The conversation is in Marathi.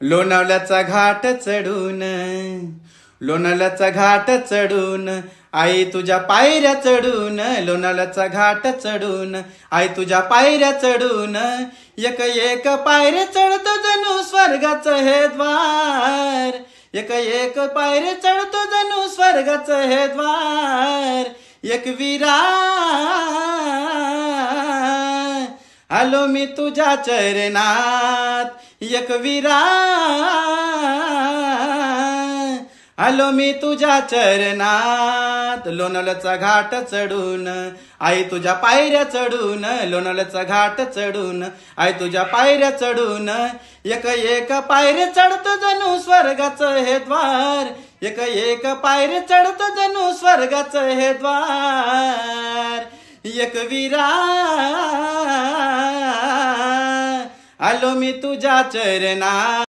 लोणावळ्याचा घाट चढून, लोणावळ्याचा घाट चढून, आई तुझ्या पायऱ्या चढून, लोणावळ्याचा घाट चढून, आई तुझ्या पायऱ्या चढून, एक एक पायरे चढतो जणू स्वर्गाचं हे द्वार, एक एक पायरे चढतो जणू स्वर्गाचं हे द्वार. एक विरा आलो मी तुझ्या चरणात, एक विरा आलो मी तुझ्या चरणात. लोणावळ्याचा घाट चढून, आई तुझ्या पायऱ्या चढून, लोणावळ्याचा घाट चढून, आई तुझ्या पायऱ्या चढून, एक एक पायरे चढतो जणू स्वर्गाचं हे द्वार, एक एक पायरे चढतो जणू स्वर्गाचं हे द्वार. एक विरा आलो मी तुझ्या चरणात.